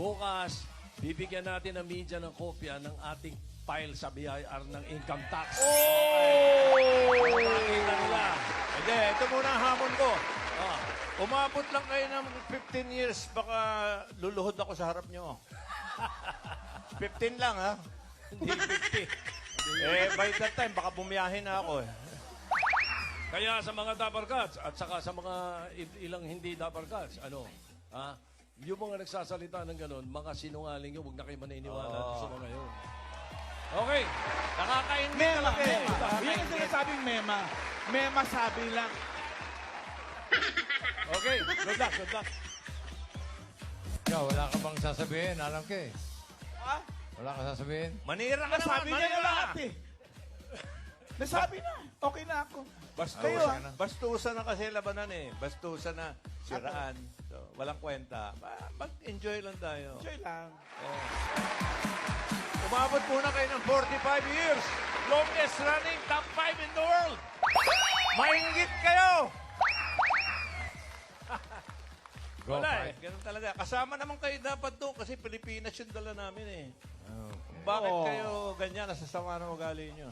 Bukas, bibigyan natin ng media ng kopya ng ating file sa BIR ng income tax. Makita nila. Hindi, ito muna ang hamon ko. Ah, Umabot lang kayo ng 15 years, baka luluhod ako sa harap nyo. 15 lang, ha? hindi 50. By that time, baka bumiyahin na ako, eh. Kaya sa mga Dabarkats at saka sa mga ilang hindi Dabarkats, yung mga nagsasalita ng gano'n, mga sinungaling yun, huwag na kayo maniniwala sa mga yun. Okay. Nakakainin Mema, talaga, eh. mema. Yan ang sinasabing mema. Mema sabi lang. Okay. Good luck, good luck. Ikaw, wala ka bang sasabihin? Alam ka eh. Ha? Wala ka sasabihin? Manira ka Nasabi naman, niya na manira. lahat eh. Nasabi na. Okay na ako. Bastusan, Kayo, bastusan na kasi labanan, eh. Bastusan na siraan. So, walang kwenta. Mag-enjoy lang tayo. Enjoy lang. Umabot muna kayo ng 45 years. Longest running top 5 in the world. Maingit kayo. Go, Wala, fight. eh. Ganun talaga. Kasama naman kayo dapat doon kasi Pilipinas yung dala namin, eh. Okay. Bakit Oo. kayo ganyan? Nasasama ng ugali nyo.